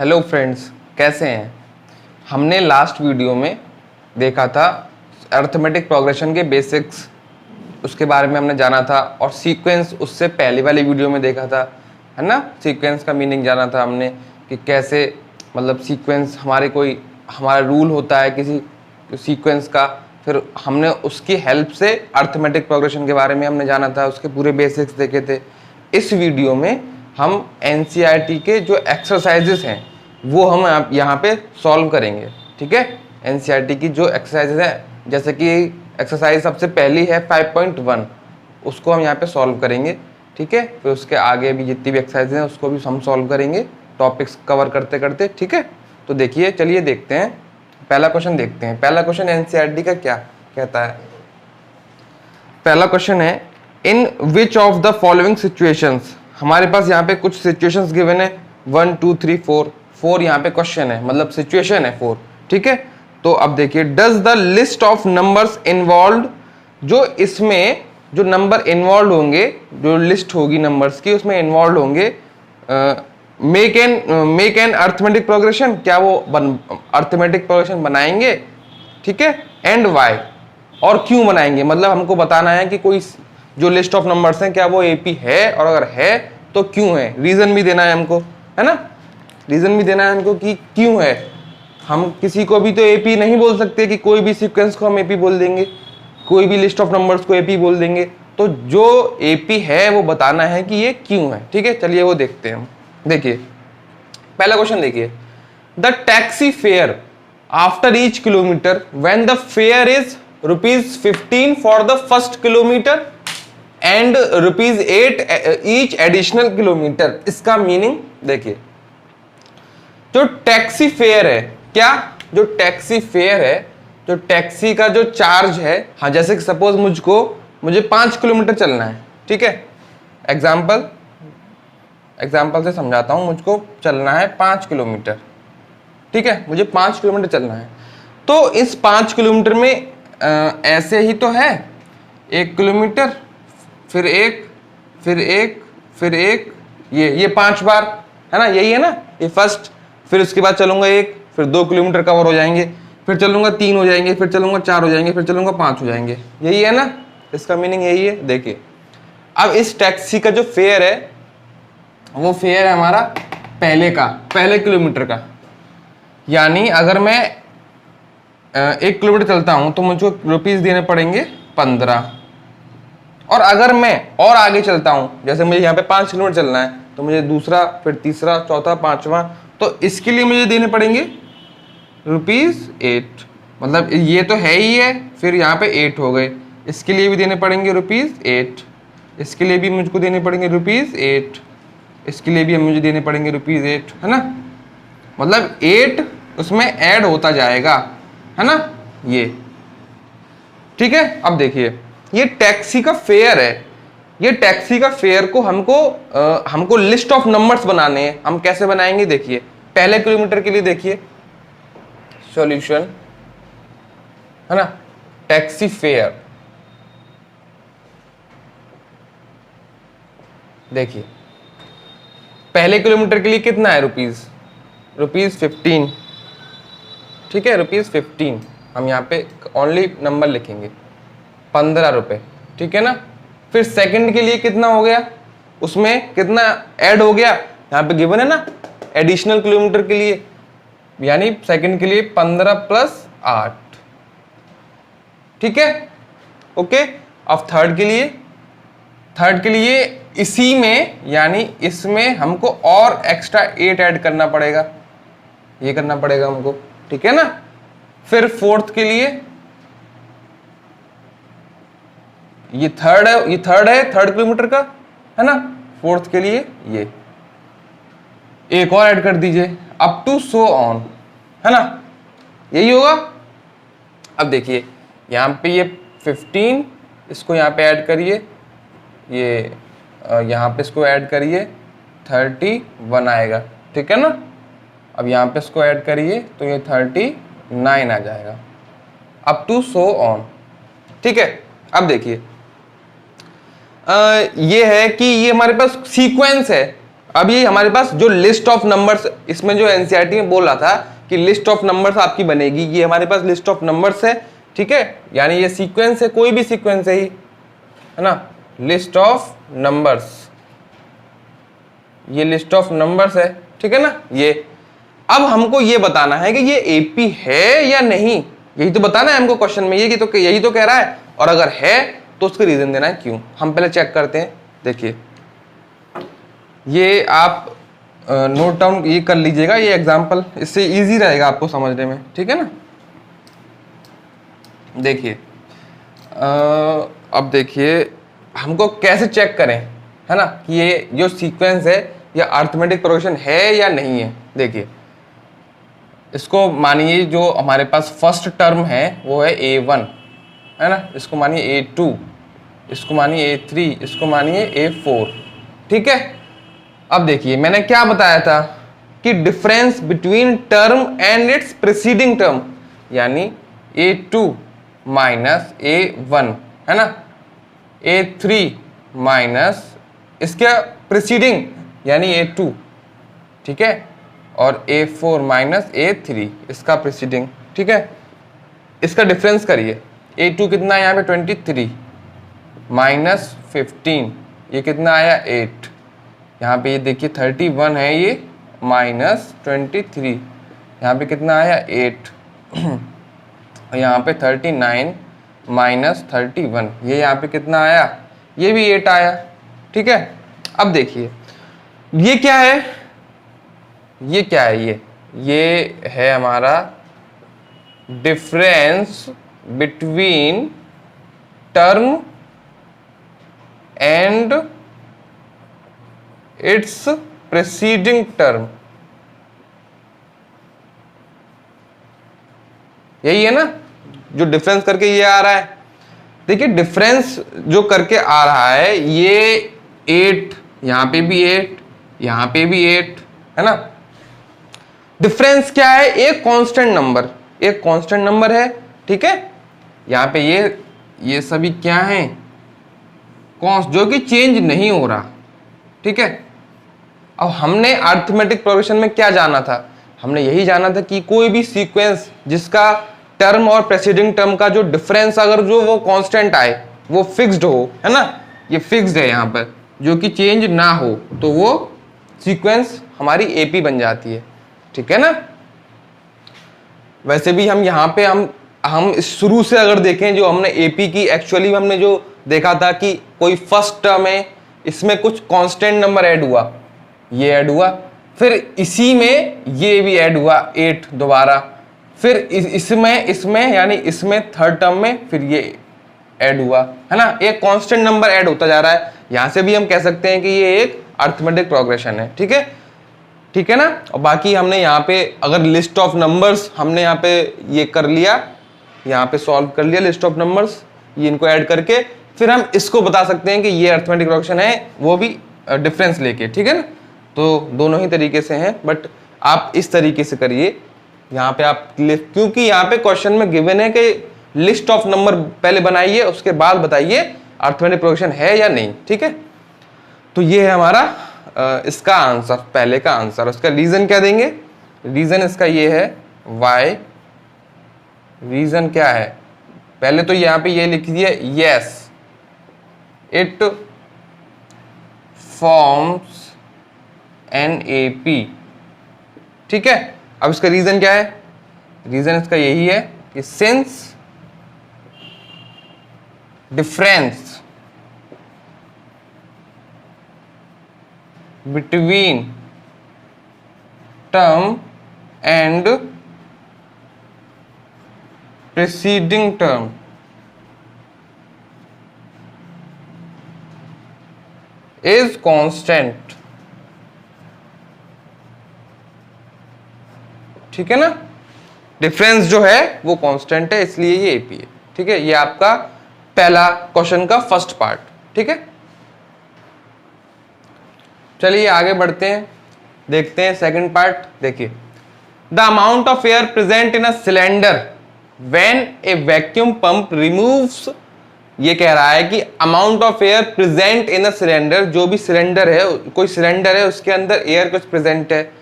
Hello friends, कैसे हैं। हमने लास्ट वीडियो में देखा था अर्थमेटिक प्रोग्रेशन के बेसिक्स, उसके बारे में हमने जाना था। और सीक्वेंस उससे पहले वाली वीडियो में देखा था, है ना। सीक्वेंस का मीनिंग जाना था हमने कि कैसे मतलब सीक्वेंस हमारा रूल होता है किसी सीक्वेंस का। फिर हमने उसकी हेल्प से अर्थमेटिक प्रोग्रेशन के बारे में हमने जाना था, उसके पूरे बेसिक्स देखे थे। इस वीडियो में हम एनसीईआरटी के जो एक्सरसाइजेस हैं वो हम यहाँ पे सॉल्व करेंगे, ठीक है। एनसीईआरटी की जो एक्सरसाइजेस हैं, जैसे कि एक्सरसाइज सबसे पहली है 5.1, उसको हम यहाँ पे सॉल्व करेंगे, ठीक है। फिर उसके आगे भी जितनी भी एक्सरसाइज हैं उसको भी हम सॉल्व करेंगे, टॉपिक्स कवर करते करते, ठीक है। तो देखिए, चलिए देखते हैं, पहला क्वेश्चन देखते हैं। पहला क्वेश्चन एनसीईआरटी का क्या कहता है। पहला क्वेश्चन है, in which of the following situations. हमारे पास यहाँ पे कुछ सिचुएशंस गिवन है, 1 2 3 4 यहाँ पे क्वेश्चन है, मतलब सिचुएशन है 4, ठीक है। तो अब देखिए, does the list of numbers involve, जो इसमें जो नंबर इन्वॉल्व होंगे, जो लिस्ट होगी नंबर्स की उसमें इन्वॉल्व होंगे, मेक एन अर्थमेटिक प्रोग्रेशन, क्या वो अर्थमेटिक प्रोग्रेशन बनाएंगे, ठीक है। एंड वाई, और क्यों बनाएंगे, मतलब हमको बताना है कि कोई जो लिस्ट ऑफ नंबर्स हैं क्या वो एपी है, और अगर है तो क्यों है। रीजन भी देना है हमको, है ना। रीजन भी देना है हमको कि क्यों है। हम किसी को भी तो एपी नहीं बोल सकते कि कोई भी सीक्वेंस को हम एपी बोल देंगे, कोई भी लिस्ट ऑफ नंबर्स को एपी बोल देंगे। तो जो एपी है वो बताना है कि ये क्यों है, ठीक है। चलिए वो देखते हैं हम। देखिए पहला क्वेश्चन देखिए, the taxi fare after each kilometre when the fair is ₹15 for the first kilometre and ₹8 each additional kilometre. इसका मीनिंग देखिए, जो टैक्सी फेयर है, क्या जो टैक्सी फेयर है, जो टैक्सी का जो चार्ज है, हाँ, जैसे कि सपोज मुझे 5 किलोमीटर चलना है, ठीक है। एग्जाम्पल से समझाता हूं, मुझको चलना है 5 किलोमीटर, ठीक है। मुझे 5 किलोमीटर चलना है, तो इस 5 किलोमीटर में ऐसे ही तो है, 1 किलोमीटर, फिर एक, फिर एक, फिर एक, ये 5 बार, है ना, यही है ना, ये फर्स्ट। फिर उसके बाद चलूंगा 1, फिर 2 किलोमीटर कवर हो जाएंगे, फिर चलूंगा 3 हो जाएंगे, फिर चलूंगा 4 हो जाएंगे, फिर चलूंगा 5 हो जाएंगे, यही है ना। इसका मीनिंग यही है। देखिए अब इस टैक्सी का जो फेयर है वो फेयर है हमारा पहले किलोमीटर का। यानी अगर मैं 1 किलोमीटर चलता हूं तो मुझको रुपीस देने पड़ेंगे 15। और अगर मैं और आगे चलता हूं, जैसे मुझे यहाँ पे 5 किलोमीटर चलना है, तो मुझे दूसरा, फिर तीसरा, चौथा, 5वां, तो इसके लिए मुझे देने पड़ेंगे ₹8। मतलब ये तो है ही है, फिर यहाँ पे 8 हो गए, इसके लिए भी देने पड़ेंगे ₹8, इसके लिए भी मुझको देने पड़ेंगे ₹8, इसके लिए भी मुझे देने पड़ेंगे ₹8, है ना। मतलब 8 उसमें ऐड होता जाएगा, है ना, ये, ठीक है। अब देखिए, ये टैक्सी का फेयर है, ये टैक्सी का फेयर को हमको लिस्ट ऑफ नंबर्स बनाने हैं। हम कैसे बनाएंगे, देखिए पहले किलोमीटर के लिए देखिए सॉल्यूशन, है ना। टैक्सी फेयर, देखिए पहले किलोमीटर के लिए कितना है, ₹15, ठीक है, ₹15। हम यहाँ पे ओनली नंबर लिखेंगे, ₹15, ठीक है ना। फिर सेकंड के लिए कितना हो गया, उसमें कितना ऐड हो गया, यहाँ पे गिवन है ना, एडिशनल किलोमीटर के लिए, यानी सेकंड के लिए 15 + 8, ठीक है, ओके। अब थर्ड के लिए इसी में, यानी इसमें हमको और एक्स्ट्रा 8 ऐड करना पड़ेगा, ये करना पड़ेगा हमको, ठीक है ना। फिर फोर्थ के लिए, ये थर्ड है, थर्ड किलोमीटर का, है ना। फोर्थ के लिए ये एक और ऐड कर दीजिए, अप टू सो ऑन, है ना, यही होगा। अब देखिए यहाँ पे ये 15, इसको यहाँ पे ऐड करिए, ये यहाँ पे इसको ऐड करिए, 31 आएगा, ठीक है ना। अब यहाँ पे इसको ऐड करिए तो ये 39 आ जाएगा, अप टू सो ऑन, ठीक है। अब देखिए ये है कि ये हमारे पास सीक्वेंस है, अब ये हमारे पास जो लिस्ट ऑफ नंबर्स, इसमें जो एनसीईआरटी में बोल रहा था कि लिस्ट ऑफ नंबर्स आपकी बनेगी, ये हमारे पास लिस्ट ऑफ नंबर्स है, ठीक है, यानी ये सीक्वेंस है, कोई भी सीक्वेंस है ना, लिस्ट ऑफ नंबर्स, ये लिस्ट ऑफ नंबर्स है, ठीक है ना ये। अब हमको ये बताना है कि ये एपी है या नहीं, यही तो बताना है हमको क्वेश्चन में, ये तो यही तो कह रहा है, और अगर है तो उसका रीजन देना है क्यों। हम पहले चेक करते हैं। देखिए ये आप नोट डाउन ये कर लीजिएगा, ये एग्जांपल, इससे इजी रहेगा आपको समझने में, ठीक है ना। देखिए अब देखिए हमको कैसे चेक करें, है ना, कि ये जो सीक्वेंस है या अरिथमेटिक प्रोग्रेशन है या नहीं है। देखिए इसको मानिए जो हमारे पास फर्स्ट टर्म है वो है A1, है ना, इसको मानिए A2, इसको मानिए A3, इसको मानिए A4, ठीक है। अब देखिए मैंने क्या बताया था कि difference between term and it's preceding term, यानी A2 माइनस A1, है ना, A3 माइनस इसके प्रीसीडिंग यानी A2, ठीक है, और A4 माइनस A3 इसका प्रीसीडिंग, ठीक है। इसका डिफरेंस करिए, A2 कितना है यहाँ पे 23 माइनस 15, ये कितना आया 8, यहाँ पे ये देखिए 31 है ये माइनस 23, यहाँ पे कितना आया 8, और यहाँ पे 39 माइनस 31, ये यहाँ पे कितना आया, ये भी 8 आया, ठीक है। अब देखिए ये क्या है, ये क्या है, ये है हमारा difference between term and it's preceding term, यही है ना जो डिफरेंस करके ये आ रहा है। देखिए डिफरेंस जो करके आ रहा है ये 8, यहां पे भी 8, यहां पे भी 8, है ना। डिफरेंस क्या है, एक कांस्टेंट नंबर, एक कांस्टेंट नंबर है, ठीक है। यहां पे ये सभी क्या हैं, कॉन्स्ट, जो कि चेंज नहीं हो रहा, ठीक है। अब हमने अरिथमेटिक प्रोग्रेशन में क्या जाना था, हमने यही जाना था कि कोई भी सीक्वेंस जिसका टर्म और प्रेसीडिंग टर्म का जो डिफरेंस अगर जो वो कांस्टेंट आए, वो फिक्स्ड हो, है ना, ये फिक्स्ड है यहाँ पर, जो कि चेंज ना हो, तो वो सीक्वेंस हमारी एपी बन जाती है, ठीक है ना। वैसे भी हम यहाँ पे हम शुरू से अगर देखें जो हमने एपी की एक्चुअली हमने जो देखा था कि कोई फर्स्ट टर्म है, इसमें कुछ कांस्टेंट नंबर ऐड हुआ, ये ऐड हुआ, फिर इसी में ये भी ऐड हुआ 8 दोबारा, फिर इसमें यानी इसमें थर्ड टर्म में फिर ये ऐड हुआ, है ना, एक कांस्टेंट नंबर ऐड होता जा रहा है। यहां से भी हम कह सकते हैं कि ये एक अरिथमेटिक प्रोग्रेशन है, ठीक है, ठीक है ना। और बाकी हमने यहाँ पे अगर लिस्ट ऑफ नंबर्स हमने यहाँ पे ये कर लिया, यहाँ पे सॉल्व कर लिया लिस्ट ऑफ नंबर्स, ये इनको ऐड करके फिर हम इसको बता सकते हैं कि ये अरिथमेटिक प्रोग्रेशन है, वो भी डिफरेंस लेके, ठीक है ना। तो दोनों ही तरीके से हैं, बट आप इस तरीके से करिए यहाँ पे आप, क्योंकि यहाँ पे क्वेश्चन में गिवन है कि लिस्ट ऑफ नंबर पहले बनाइए, उसके बाद बताइए अरिथमेटिक प्रोग्रेशन है या नहीं, ठीक है। तो ये है हमारा इसका आंसर, पहले का आंसर। उसका रीजन क्या देंगे, रीजन इसका ये है वाई, रीजन क्या है, पहले तो यहाँ पे ये लिख दिया, yes it forms an AP, ठीक है। अब इसका रीजन क्या है, रीजन इसका यही है कि since difference between term and preceding term is constant, ठीक है ना। डिफरेंस जो है वो कांस्टेंट है, इसलिए ये एपी है, ठीक है। ये आपका पहला क्वेश्चन का फर्स्ट पार्ट, ठीक है। चलिए आगे बढ़ते हैं, देखते हैं सेकंड पार्ट। देखिए the amount of air present in a cylinder when A vacuum pump removes ये कह रहा है कि amount of air present in a cylinder, जो भी सिलेंडर है, कोई सिलेंडर है उसके अंदर एयर कुछ प्रेजेंट है।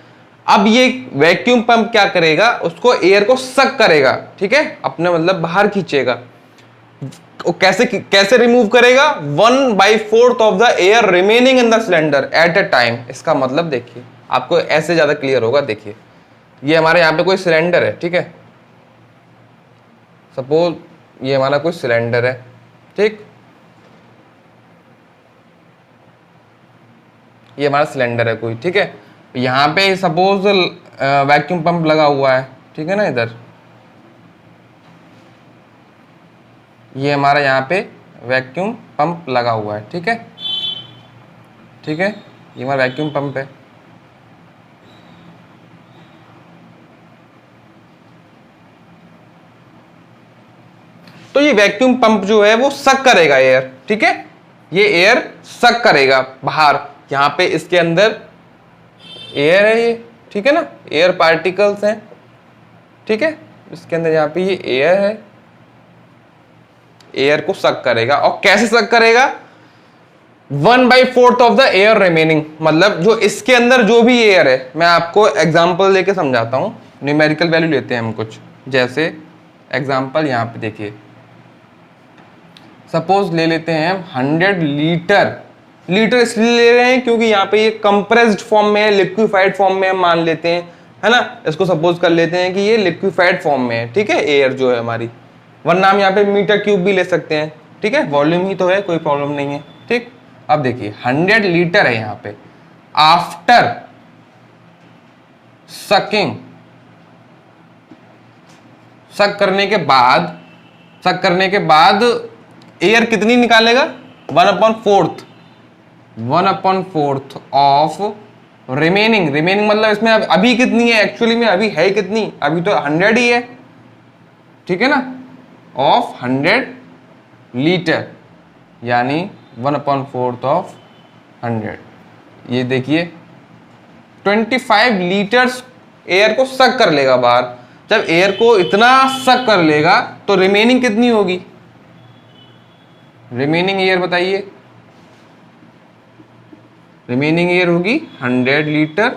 अब ये वैक्यूम पंप क्या करेगा, उसको एयर को सक करेगा, ठीक है, अपने मतलब बाहर खींचेगा। कैसे कैसे रिमूव करेगा, 1/4 of the air remaining in the cylinder at a time. इसका मतलब देखिए, आपको ऐसे ज्यादा क्लियर होगा। देखिए ये हमारे यहाँ पे कोई सिलेंडर है, ठीक है, सपोज ये हमारा कोई सिलेंडर है, ठीक, ये हमारा सिलेंडर है कोई, ठीक है। यहाँ पे सपोज वैक्यूम पंप लगा हुआ है, ठीक है ना, इधर ये हमारा यहाँ पे वैक्यूम पंप लगा हुआ है, ठीक है, ठीक है, ये हमारा वैक्यूम पंप है। तो ये वैक्यूम पंप जो है वो सक करेगा एयर, ठीक है, ये एयर सक करेगा बाहर। यहाँ पे इसके अंदर एयर है ये, ठीक है ना, एयर पार्टिकल्स हैं, ठीक है, इसके अंदर यहाँ पे ये एयर है, एयर को सक करेगा। और कैसे सक करेगा, 1/4 ऑफ द एयर रिमेनिंग, मतलब जो इसके अंदर जो भी एयर है, मैं आपको एग्जांपल लेके समझाता हूं, न्यूमेरिकल वैल्यू लेते हैं हम कुछ, जैसे एग्जांपल यहाँ पे देखिए, सपोज ले लेते हैं 100 लीटर। लीटर इसलिए ले रहे हैं क्योंकि यहाँ पे ये कंप्रेस्ड फॉर्म में है, लिक्विफाइड फॉर्म में हम मान लेते हैं, है ना, इसको सपोज कर लेते हैं कि ये लिक्विफाइड फॉर्म में है, ठीक है, एयर जो है हमारी, वरना हम यहाँ पे मीटर क्यूब भी ले सकते हैं, ठीक है, वॉल्यूम ही तो है, कोई प्रॉब्लम नहीं है, ठीक। अब देखिए 100 लीटर है यहाँ पे, आफ्टर सकिंग, सक करने के बाद एयर कितनी निकालेगा, 1/4 ऑफ रिमेनिंग। रिमेनिंग मतलब इसमें अभी कितनी है, एक्चुअली में अभी है कितनी, अभी तो 100 ही है, ठीक है ना, ऑफ 100 लीटर, यानी 1/4 ऑफ 100। ये देखिए 25 लीटर्स एयर को सक कर लेगा बाहर। जब एयर को इतना सक कर लेगा तो रिमेनिंग कितनी होगी, रिमेनिंग एयर बताइए, रिमेनिंग एयर होगी 100 लीटर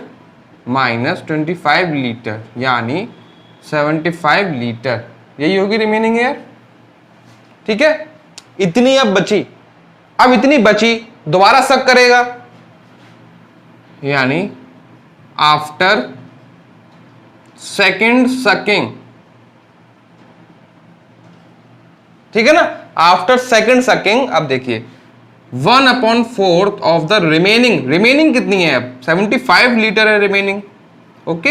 माइनस 25 लीटर, यानी 75 लीटर, यही होगी रिमेनिंग एयर, ठीक है। इतनी अब बची, अब इतनी बची दोबारा सक करेगा, यानी आफ्टर सेकेंड सकिंग, ठीक है ना, आफ्टर सेकेंड सकिंग। अब देखिए 1/4 ऑफ द रिमेनिंग, रिमेनिंग कितनी है अब, 75 लीटर है रिमेनिंग, ओके।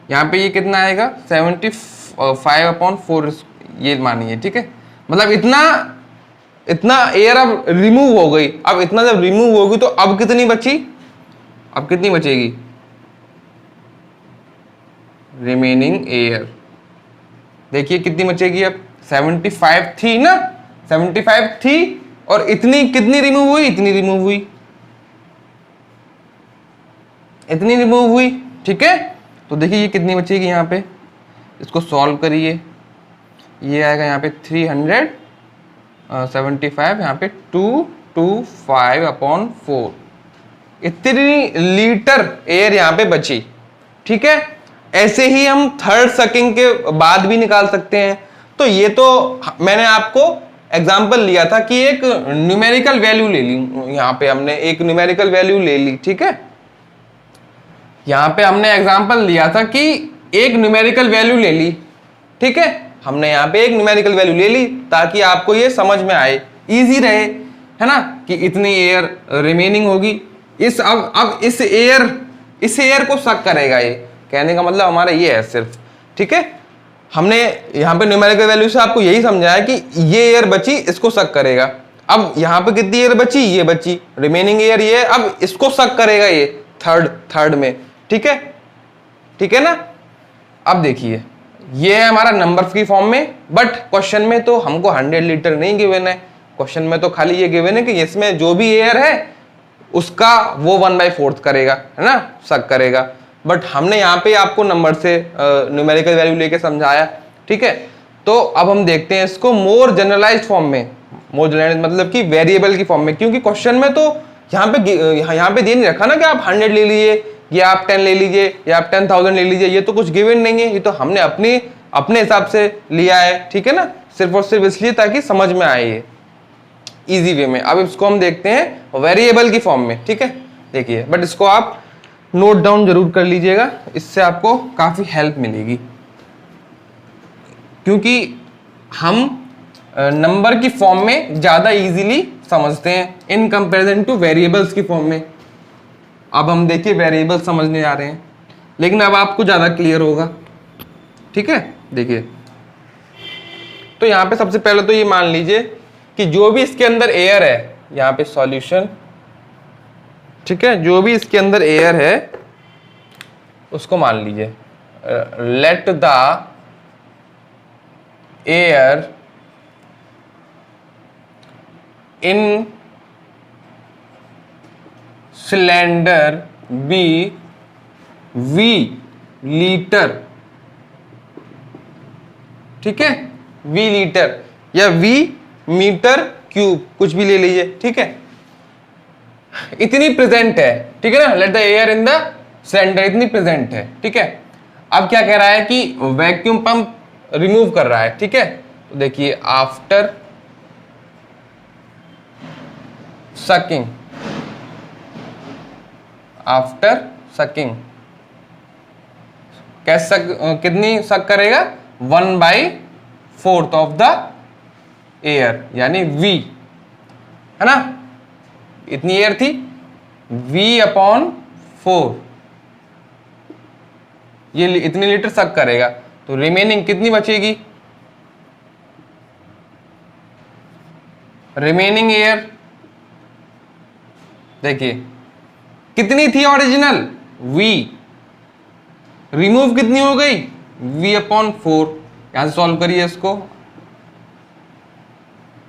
यहां पे ये कितना आएगा, 75/4, ये मानिए, ठीक है, मतलब इतना एयर अब रिमूव हो गई। अब इतना जब रिमूव होगी तो अब कितनी बची, अब कितनी बचेगी, रिमेनिंग एयर देखिए कितनी बचेगी, अब 75 थी ना, 75 थी, और इतनी कितनी रिमूव हुई, इतनी रिमूव हुई, इतनी रिमूव हुई, ठीक है। तो देखिए ये कितनी बचेगी यहाँ पे, इसको सॉल्व करिए, ये आएगा यहाँ पे 375, यहाँ पे 225/4, इतनी लीटर एयर यहाँ पे बची, ठीक है। ऐसे ही हम थर्ड सकिंग के बाद भी निकाल सकते हैं। तो ये तो मैंने आपको एग्जाम्पल लिया था कि एक न्यूमेरिकल वैल्यू ले ली, यहाँ पे हमने एक न्यूमेरिकल वैल्यू ले ली, ठीक है। यहाँ पे हमने एग्जाम्पल लिया था कि एक न्यूमेरिकल वैल्यू ले ली, ठीक है, हमने यहाँ पे एक न्यूमेरिकल वैल्यू ले ली ताकि आपको ये समझ में आए, इजी रहे, है ना, कि इतनी एयर रिमेनिंग होगी। अब इस एयर को सक करेगा, ये कहने का मतलब हमारा ये है सिर्फ, ठीक है। हमने यहाँ पे न्यूमेरिकल वैल्यू से आपको यही समझाया कि ये एयर बची, इसको सक करेगा। अब यहाँ पे कितनी एयर बची, ये बची, रिमेनिंग एयर ये है, अब इसको सक करेगा ये थर्ड में, ठीक है, ठीक है ना। अब देखिए ये है हमारा नंबर्स की फॉर्म में, बट क्वेश्चन में तो हमको 100 लीटर नहीं गिवन है, क्वेश्चन में तो खाली ये गिवन है कि इसमें जो भी एयर है उसका वो 1/4 करेगा, है ना, सक करेगा। बट हमने यहाँ पे आपको नंबर से न्यूमेरिकल वैल्यू लेके समझाया, ठीक है। तो अब हम देखते हैं इसको मोर जनरलाइज्ड फॉर्म में, मॉड्यूलर मतलब कि वेरिएबल की फॉर्म में, क्योंकि क्वेश्चन में तो यहाँ पे दे नहीं रखा ना कि आप 100 ले लीजिए या आप 10 ले लीजिए या आप 10,000 ले लीजिए, ये तो कुछ गिवन नहीं है, ये तो हमने अपने हिसाब से लिया है, ठीक है ना, सिर्फ और सिर्फ इसलिए ताकि समझ में आए ये इजी वे में। अब इसको हम देखते हैं वेरिएबल की फॉर्म में, ठीक है। देखिए, बट इसको आप नोट डाउन जरूर कर लीजिएगा, इससे आपको काफी हेल्प मिलेगी, क्योंकि हम नंबर की फॉर्म में ज्यादा इजीली समझते हैं इन कंपैरिजन टू वेरिएबल्स की फॉर्म में। अब हम देखिए वेरिएबल समझने जा रहे हैं, लेकिन अब आपको ज्यादा क्लियर होगा, ठीक है। देखिए, तो यहां पे सबसे पहले तो ये मान लीजिए कि जो भी इसके अंदर एयर है, यहां पे सॉल्यूशन, ठीक है, जो भी इसके अंदर एयर है उसको मान लीजिए let the air in cylinder be V litre, ठीक है, वी लीटर या वी मीटर क्यूब, कुछ भी ले लीजिए, ठीक है। इतनी प्रेजेंट है, ठीक है ना, late the air in the cylinder, इतनी प्रेजेंट है, ठीक है। अब क्या कह रहा है कि वैक्यूम पंप रिमूव कर रहा है, ठीक है। तो देखिए, आफ्टर सकिंग, आफ्टर सकिंग कैसे कितनी सक करेगा, 1/4 ऑफ द एयर, यानी V, है ना, इतनी एयर थी, V/4, ये इतनी लीटर सक करेगा, तो रिमेनिंग कितनी बचेगी, रिमेनिंग एयर देखिए कितनी थी ओरिजिनल, V, रिमूव कितनी हो गई, V/4। यहां से सॉल्व करिए इसको,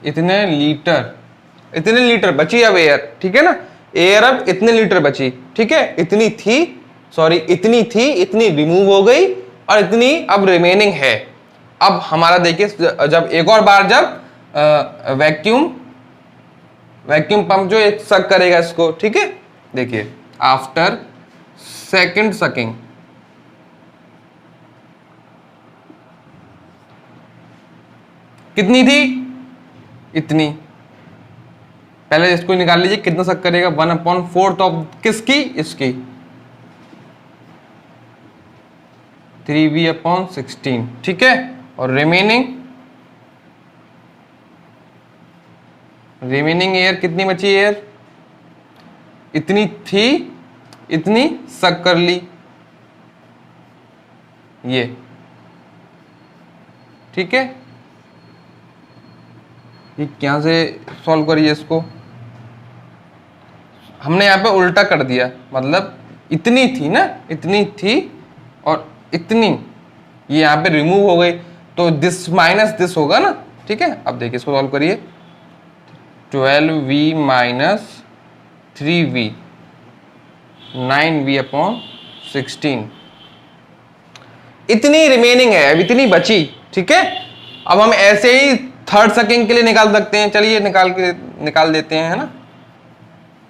इतने लीटर बची अब एयर, ठीक है ना, एयर अब इतने लीटर बची, ठीक है, इतनी थी, इतनी रिमूव हो गई और इतनी अब रिमेनिंग है। अब हमारा देखिए, जब एक और बार जब वैक्यूम पंप जो एक सक करेगा इसको, ठीक है, देखिए आफ्टर सेकंड सकिंग, कितनी थी, इतनी, पहले इसको निकाल लीजिए कितना सक करेगा, 1/4 ऑफ किसकी, इसकी, 3V/16, ठीक है। और रिमेनिंग एयर कितनी बची, एयर इतनी थी, इतनी सक कर ली, ये, ठीक है। ये क्या से सॉल्व करिए इसको, हमने यहाँ पे उल्टा कर दिया, मतलब इतनी थी ना, इतनी थी और इतनी, ये यहाँ पे रिमूव हो गई, तो दिस माइनस दिस होगा ना, ठीक है। अब देखिए इसको सॉल्व करिए, 12V - 3V, 9V/16, इतनी रिमेनिंग है, अब इतनी बची, ठीक है। अब हम ऐसे ही थर्ड सकिंग के लिए निकाल सकते हैं, चलिए निकाल देते हैं, है ना,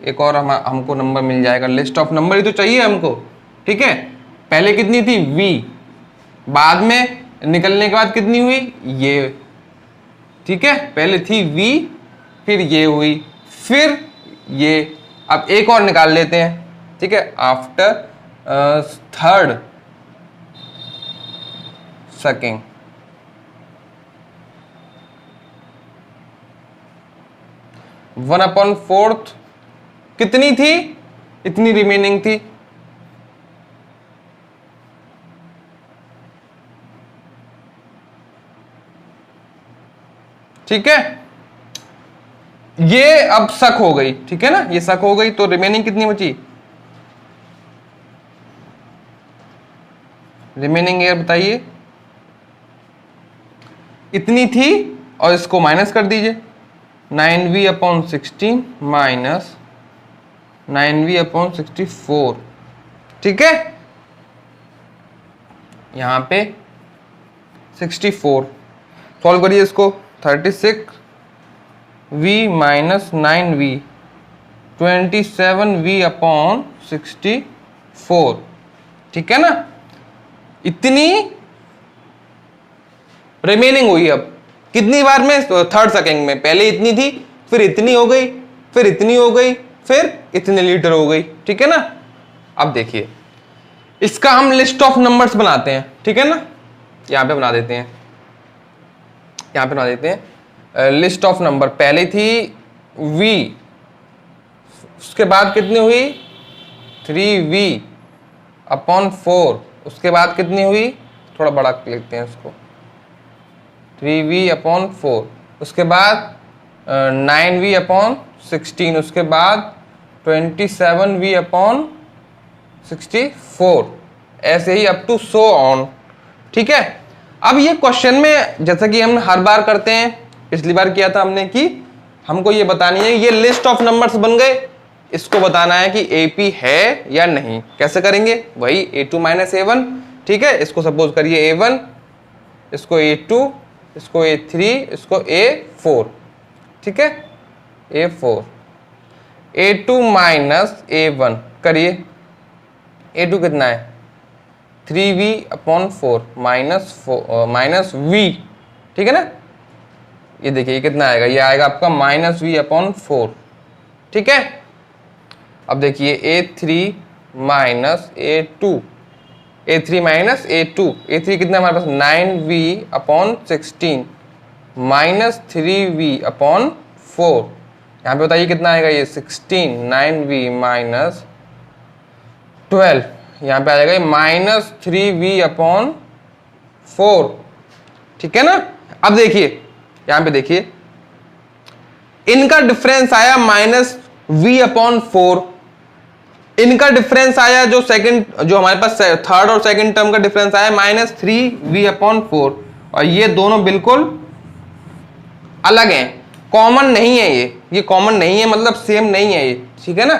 एक और हमको नंबर मिल जाएगा, लिस्ट ऑफ नंबर ही तो चाहिए हमको, ठीक है। पहले कितनी थी, V, बाद में निकलने के बाद कितनी हुई, ये, ठीक है, पहले थी V, फिर ये हुई, फिर ये, अब एक और निकाल लेते हैं, ठीक है, after third sucking, one upon fourth कितनी थी, इतनी रिमेनिंग थी, ठीक है। ये अब सक हो गई, ठीक है ना, ये सक हो गई, तो रिमेनिंग कितनी बची, रिमेनिंग एयर बताइए, इतनी थी और इसको माइनस कर दीजिए, 9V/16 माइनस 9V/64, ठीक है, यहां पे 64, सॉल्व करिए इसको, 36 we minus 9v 27v upon 64, ठीक है ना। इतनी रिमेनिंग हुई। अब कितनी बार में? थर्ड सेकंड में। पहले इतनी थी, फिर इतनी हो गई, फिर इतनी हो गई, फिर इतने लीटर हो गई, ठीक है ना। अब देखिए इसका हम लिस्ट ऑफ नंबर्स बनाते हैं, ठीक है ना। यहां पे बना देते हैं, यहां पे बना देते हैं लिस्ट ऑफ नंबर। पहले थी v, उसके बाद कितनी हुई 3v अपॉन 4, उसके बाद कितनी हुई, थोड़ा बड़ा लिखते हैं इसको, 3v अपॉन 4, उसके बाद 9v अपॉन 16, उसके बाद 27v अपॉन 64, ऐसे ही अप टू सो ऑन, ठीक है। अब ये क्वेश्चन में जैसा कि हम हर बार करते हैं, पिछली बार किया था हमने कि हमको ये बतानी है ये लिस्ट ऑफ नंबर्स बन गए, इसको बताना है कि AP है या नहीं। कैसे करेंगे? वही A2 माइनस A1, ठीक है। इसको सपोज करिए A1, इसको A2, इसको A3, इसको A4, ठीक है, A4। A2 माइनस A1 करिए, A2 कितना है 3v अपॉन 4 माइनस v, ठीक है ना। ये देखिए ये कितना आएगा, ये आएगा आपका माइनस v अपॉन 4, ठीक है। अब देखिए A3 minus A2, A3 minus A2, A3 कितना हमारे पास 9v upon 16 minus 3v upon 4, यहाँ पे बताइए कितना आएगा ये 16, 9v माइनस 12, यहाँ पे आ जाएगा माइनस 3v अपॉन 4, ठीक है ना। अब देखिए यहाँ पे देखिए इनका डिफरेंस आया माइनस v अपॉन 4, इनका डिफरेंस आया जो सेकंड, जो हमारे पास थर्ड और सेकंड टर्म का डिफरेंस आया माइनस 3v अपॉन 4, और ये दोनों बिल्कुल अलग हैं, कॉमन नहीं है, ये कॉमन नहीं है, मतलब सेम नहीं है ये, ठीक है ना।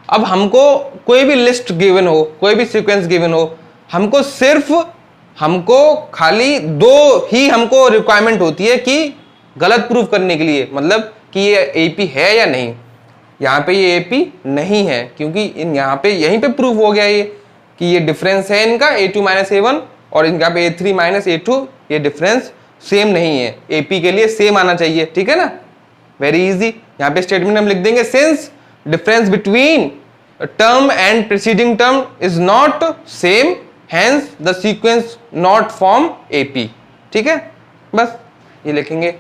अब हमको कोई भी लिस्ट गिवन हो, कोई भी सीक्वेंस गिवन हो, हमको खाली दो ही हमको रिक्वायरमेंट होती है कि गलत प्रूफ करने के लिए, मतलब कि ये AP है या नहीं। यहाँ पे ये AP नहीं है क्योंकि यहाँ पे यहीं पे प्रूफ हो गया ये कि ये डिफरेंस है इनका A2 माइनस A1, और इनका पे A3 माइनस A2, ये डिफरेंस सेम नहीं है, AP के लिए सेम आना चाहिए, ठीक है ना। Very easy. यहाँ पे स्टेटमेंट हम लिख देंगे since difference between term and preceding term is not same, hence the sequence not form AP, ठीक है। बस ये लिखेंगे।